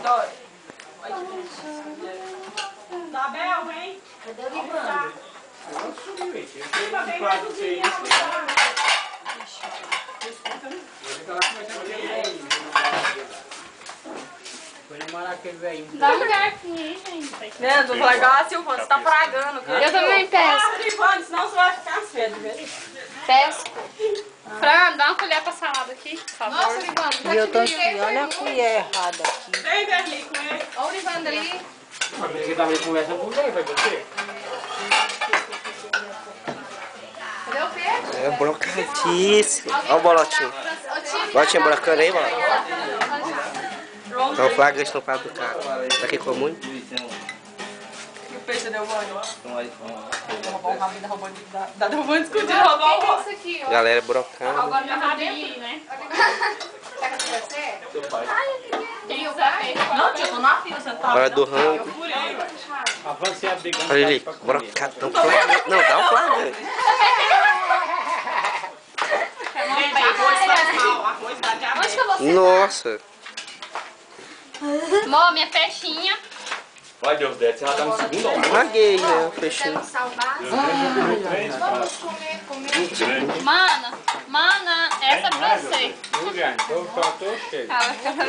Dói. Tá, Bel, vem. Cadê o Livando? Eu subi, velho. Viva, vem mais cozinha. Foi namorar aquele velhinho. Dá um garfinho aí, gente. Leandro, vou largar a Silvana, você tá fragando. Eu também peço. Ah, Silvana, senão você vai ficar cedo, viu? Pesco. Fran, dá uma colher pra salada aqui, por favor. Nossa, Livando, E eu tô enfiando a colher errada aqui. Vem, Berli, com ele. Olha o Livando ali. Ele tava ali conversando com quem? Foi você? Cadê o quê? É brocadíssimo. Olha o bolotinho. Bolotinho brocando aí, mano. Então, flagra estampado do carro. Tá aqui com muito? E o peixe deu banho. Roubou o rabinho da derrubando escondido, roubou o O que é isso aqui? ó? Galera brocando. Agora meu rabinho, né? Tá com você? Quem usa peixe? Não, tia, eu tô na fila, você tá. Hora do rango. Eu furei, ué. Avancei a brigando. Olha ali, brocadão. Flagrante. Não, dá um flagrante. Gente, arroz faz mal, arroz dá diabetes. Onde que eu vou sentar? Nossa. Mó, minha peixinha. Vai, Deus, deve, você já tá no segundo ou mais? Larguei, né? Quero Fechei. salvar. Vamos comer. Mana, essa é pra você. Grande, tô cheio.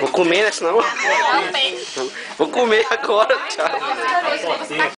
Vou comer, né? Senão. É um peixe. Vou comer agora. Tchau. Você tá